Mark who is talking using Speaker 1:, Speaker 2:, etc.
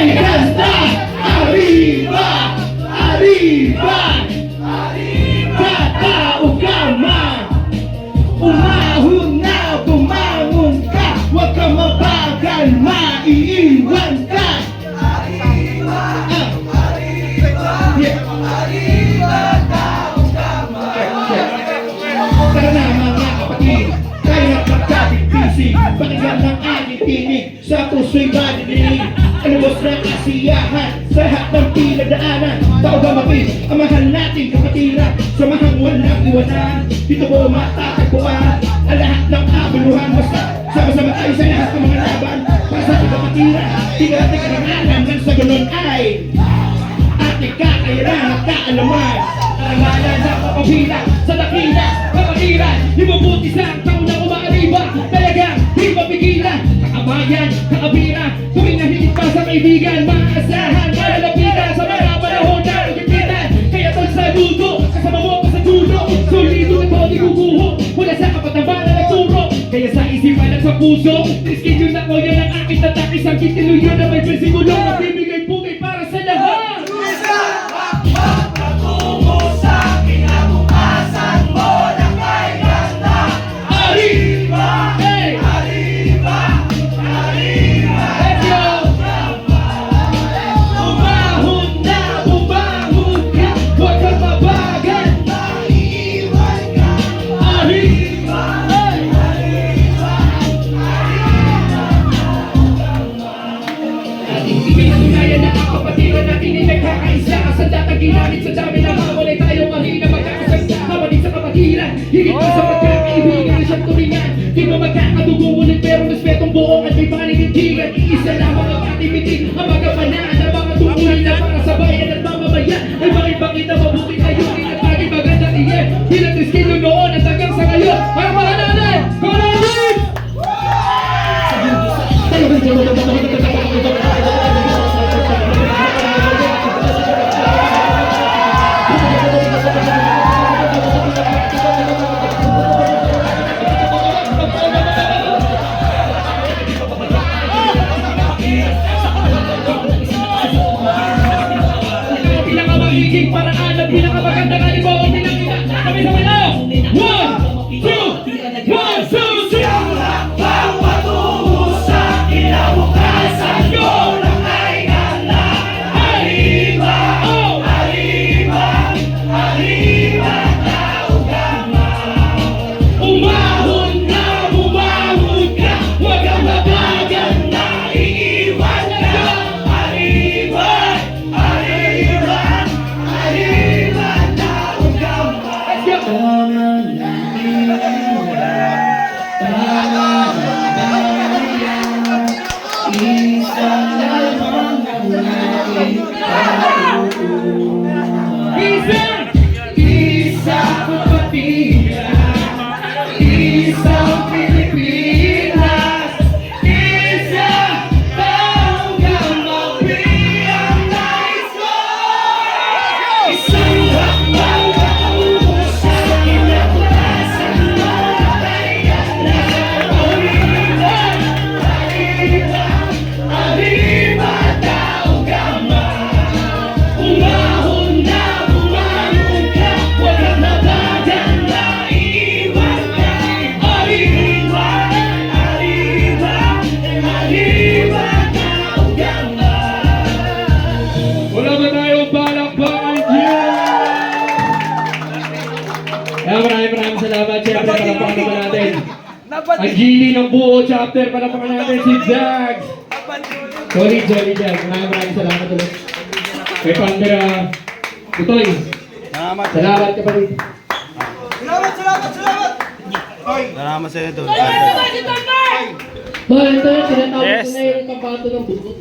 Speaker 1: ay ganda. Arriba, arriba, arriba, tao ka man. Umahon na, bumangon ka, huwag ka mabagal, maiiwan ka. Arriba, arriba, arriba, tao ka man. Tara na mga kapatid, kaya't magkatigpisig, pakinggan ng aking tinig, sa puso'y maninig. Anuwas ng kasiyahan, sa lahat ng pinagdaanan. Tao ba mapit, ang mahal nating kapatiran, samahang walang iwanan. Dito po matatagpuan, ang lahat ng kabuluhan. Basta sama-sama tayo sa lahat ng mga laban, para sa ating kapatiran, tiga-tiga karangalan. Nang sa ganun ay ating kakayaran at kaalaman. Karangalan sa kapapila, sa dakila, kapatiran, imabuti sa taon na umaariba. Talagang di mapigilan, kakabayan, kakabira, tuwing nahigit pa sa kaibigan. Maasahan, malalapitan sa mga panahon na nagkipitan. Kaya tol sa dudo, kasama mo pa sa dudo, solido na to di guguho, mula sa kapataban na nagturo. Kaya sa isipan at sa puso, schedule na ko yan ang aking tatak. Isang kitiluyo na may versikulo, nagbibigay pugay para sa lahat. Ginamit sa dami na mawalay tayo mahina magkakasagsa. Kapatid sa kapatiran, higit pa sa pagkakaibigan siyang turingan. Di ba magkakadugo ngunit pero respetong buo at may paninindigan. Iisa lang mga katibitin, ang mga panan na mga tungkulin na para sa bayan at mamamayan. Ay bakit bakita mabuti tayo rin at bagay maganda tiyan. Bilang triskilo noon at hanggang sa ngayon, ay mga nanay! Kalahin! Paraan at pinakamaganda nga ni Bawang Pinangina. Kami-sabay na! 1, 2, 1, 2, 3! Siyang patungo sa kinabukasan ko lang ay ganda. Arriba, arriba, arriba, tao ka man. Umahon na, bumahon ka, huwag kang mabagal na iiwan ka. Arriba, arriba, isang kapatiran, isang Pilipinas, isang taong gamawin ang nais ko. Isang hakbang patungo sa kinabukasan mo ay ganda. Arriba, arriba, arriba, tao ka man. Umahon na, bumangon ka, huwag kang mabagal na iiwan ka. Arriba, arriba, arriba, tao ka man. Wala ba tayong palakpakan dyan? Maraming salamat. Siyempre, palakpakan naman natin ang Gili ng buo chapter. Palakpakan natin si Jags. Solid Jags. Maraming salamat ulit. Kay Pandera Tutoy. Salamat kapatid.
Speaker 2: Salamat sa iyo doon.
Speaker 1: Boy, ito yung tinatawag ko na yung pambato ng buko.